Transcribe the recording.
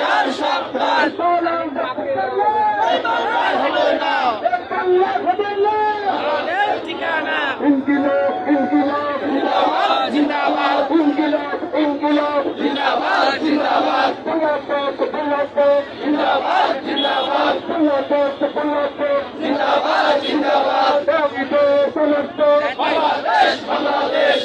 হাসিনার সাবধান হবে না ঠিকানা ইনকিলাব ইনকিলাব জিন্দাবাদ জিন্দাবাদ ইনকিলাব ইনকিলাব জিন্দাবাদ জিন্দাবাদ জিন্দাবাদ জিন্দাবাদ জিন্দাবাদ জিন্দাবাদ বাংলাদেশ বাংলাদেশ